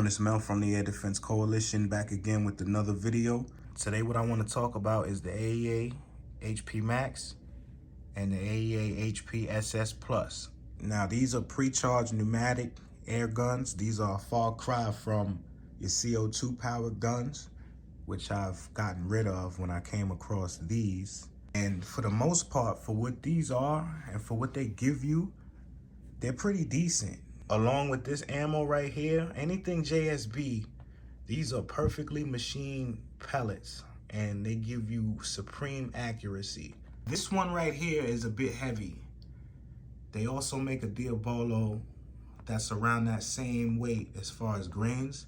everyone, it's Mel from the Air Defense Coalition, back again with another video. Today what I want to talk about is the Aea HP Max and the Aea HP SS Plus. Now these are pre-charged pneumatic air guns. These are a far cry from your CO2 powered guns, which I've gotten rid of when I came across these. And for the most part, for what these are and for what they give you, they're pretty decent. Along with this ammo right here, anything JSB, these are perfectly machined pellets and they give you supreme accuracy. This one right here is a bit heavy. They also make a Diabolo that's around that same weight as far as grains.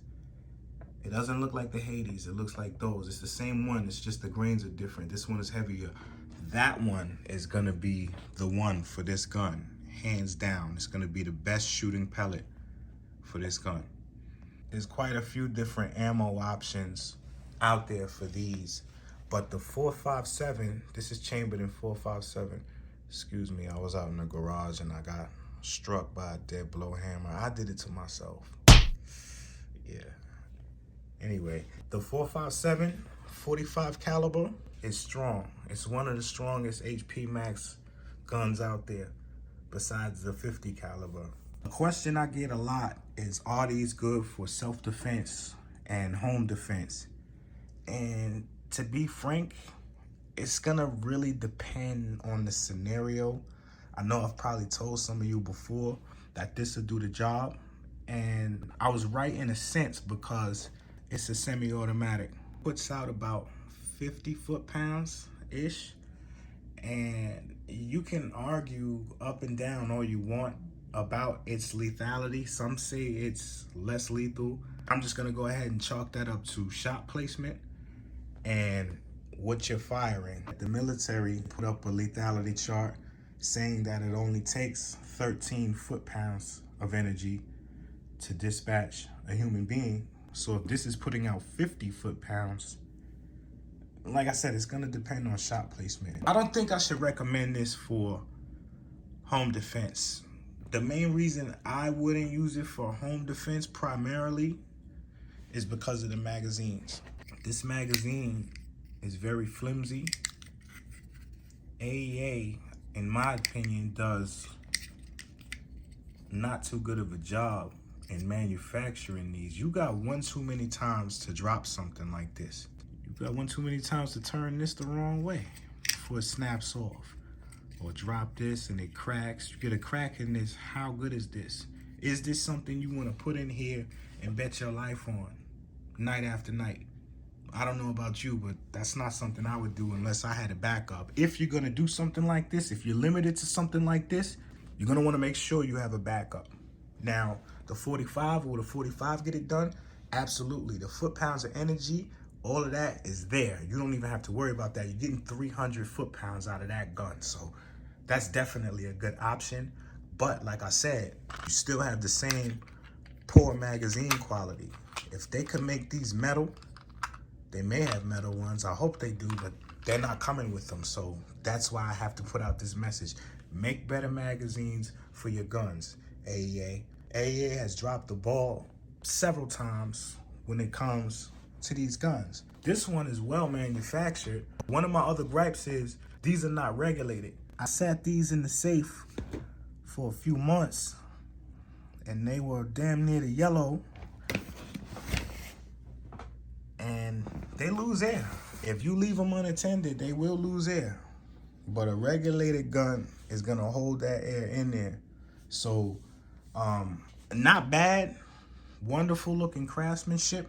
It doesn't look like the Hades, it looks like those. It's the same one, it's just the grains are different. This one is heavier. That one is gonna be the one for this gun. Hands down, it's gonna be the best shooting pellet for this gun. There's quite a few different ammo options out there for these, but the 4.57, this is chambered in 4.57. Excuse me, I was out in the garage and I got struck by a dead blow hammer. I did it to myself. Yeah. Anyway, the 4.57, 45 caliber is strong. It's one of the strongest HP Max guns out there, besides the 50 caliber. The question I get a lot is, are these good for self-defense and home defense? And to be frank, it's gonna really depend on the scenario. I know I've probably told some of you before that this will do the job, and I was right in a sense because it's a semi-automatic. Puts out about 50 foot-pounds-ish, and you can argue up and down all you want about its lethality. Some say it's less lethal. I'm just gonna go ahead and chalk that up to shot placement and what you're firing. The military put up a lethality chart saying that it only takes 13 foot-pounds of energy to dispatch a human being. So if this is putting out 50 foot-pounds, like I said, it's gonna depend on shot placement. I don't think I should recommend this for home defense. The main reason I wouldn't use it for home defense primarily is because of the magazines. This magazine is very flimsy. Aea, in my opinion, does not too good of a job in manufacturing these. You got one too many times to drop something like this. You got one too many times to turn this the wrong way before it snaps off. Or drop this and it cracks. You get a crack in this, how good is this? Is this something you want to put in here and bet your life on night after night? I don't know about you, but that's not something I would do unless I had a backup. If you're gonna do something like this, if you're limited to something like this, you're gonna wanna make sure you have a backup. Now, the 45 or the 45 get it done? Absolutely. The foot-pounds of energy, all of that is there. You don't even have to worry about that. You're getting 300 foot-pounds out of that gun. So that's definitely a good option. But like I said, you still have the same poor magazine quality. If they could make these metal, they may have metal ones. I hope they do, but they're not coming with them. So that's why I have to put out this message. Make better magazines for your guns, Aea. Aea has dropped the ball several times when it comes to these guns. This one is well manufactured. One of my other gripes is these are not regulated. I sat these in the safe for a few months and they were damn near the yellow and they lose air. If you leave them unattended, they will lose air. But a regulated gun is gonna hold that air in there. So, not bad, wonderful looking craftsmanship,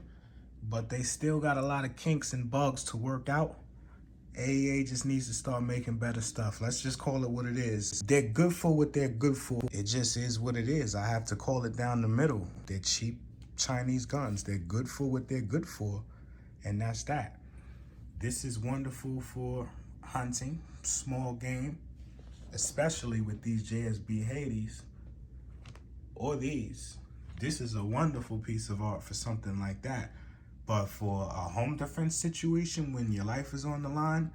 but they still got a lot of kinks and bugs to work out. Aea just needs to start making better stuff. Let's just call it what it is. They're good for what they're good for. It just is what it is. I have to call it down the middle. They're cheap Chinese guns. They're good for what they're good for, and that's that. This is wonderful for hunting, small game, especially with these JSB Hades or these. This is a wonderful piece of art for something like that. But for a home defense situation when your life is on the line,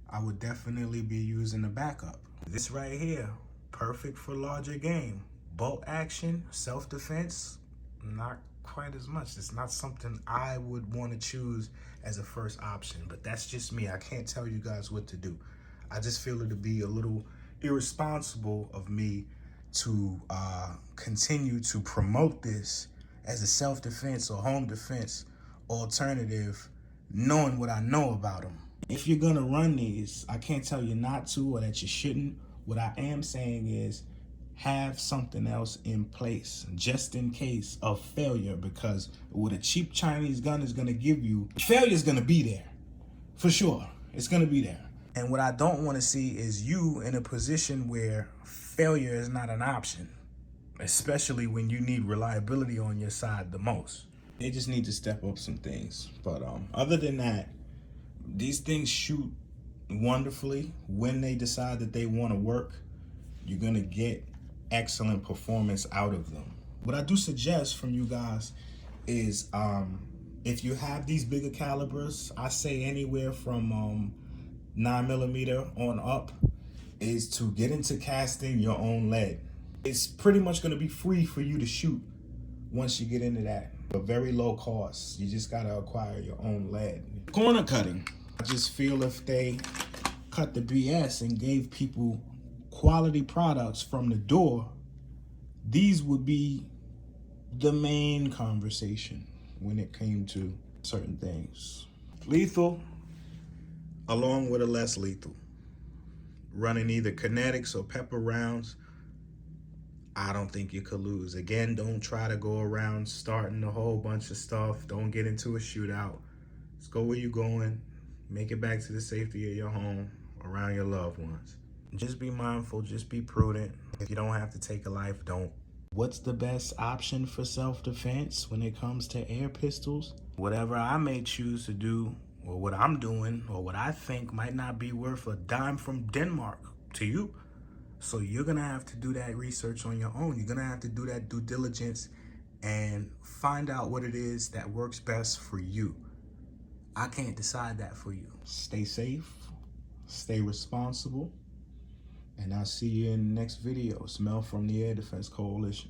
I would definitely be using a backup. This right here, perfect for larger game. Bolt action, self-defense, not quite as much. It's not something I would want to choose as a first option, but that's just me. I can't tell you guys what to do. I just feel it to be a little irresponsible of me to continue to promote this as a self-defense or home defense alternative, knowing what I know about them. If you're gonna run these, I can't tell you not to or that you shouldn't. What I am saying is have something else in place just in case of failure, because what a cheap Chinese gun is gonna give you, failure is gonna be there for sure. It's gonna be there. And what I don't want to see is you in a position where failure is not an option, especially when you need reliability on your side the most. They just need to step up some things. But other than that, these things shoot wonderfully. When they decide that they want to work, you're going to get excellent performance out of them. What I do suggest from you guys is if you have these bigger calibers, I say anywhere from 9mm on up, is to get into casting your own lead. It's pretty much going to be free for you to shoot once you get into that, but very low cost. You just got to acquire your own lead. Corner cutting, I just feel if they cut the BS and gave people quality products from the door, these would be the main conversation when it came to certain things. Lethal along with a less lethal. Running either kinetics or pepper rounds, I don't think you could lose. Again, don't try to go around starting a whole bunch of stuff. Don't get into a shootout. Just go where you're going. Make it back to the safety of your home, around your loved ones. Just be mindful, just be prudent. If you don't have to take a life, don't. What's the best option for self-defense when it comes to air pistols? Whatever I may choose to do, or what I'm doing, or what I think might not be worth a dime from Denmark to you. So you're gonna have to do that research on your own. You're gonna have to do that due diligence and find out what it is that works best for you. I can't decide that for you. Stay safe, stay responsible, and I'll see you in the next video. Smell from the Air Defense Coalition.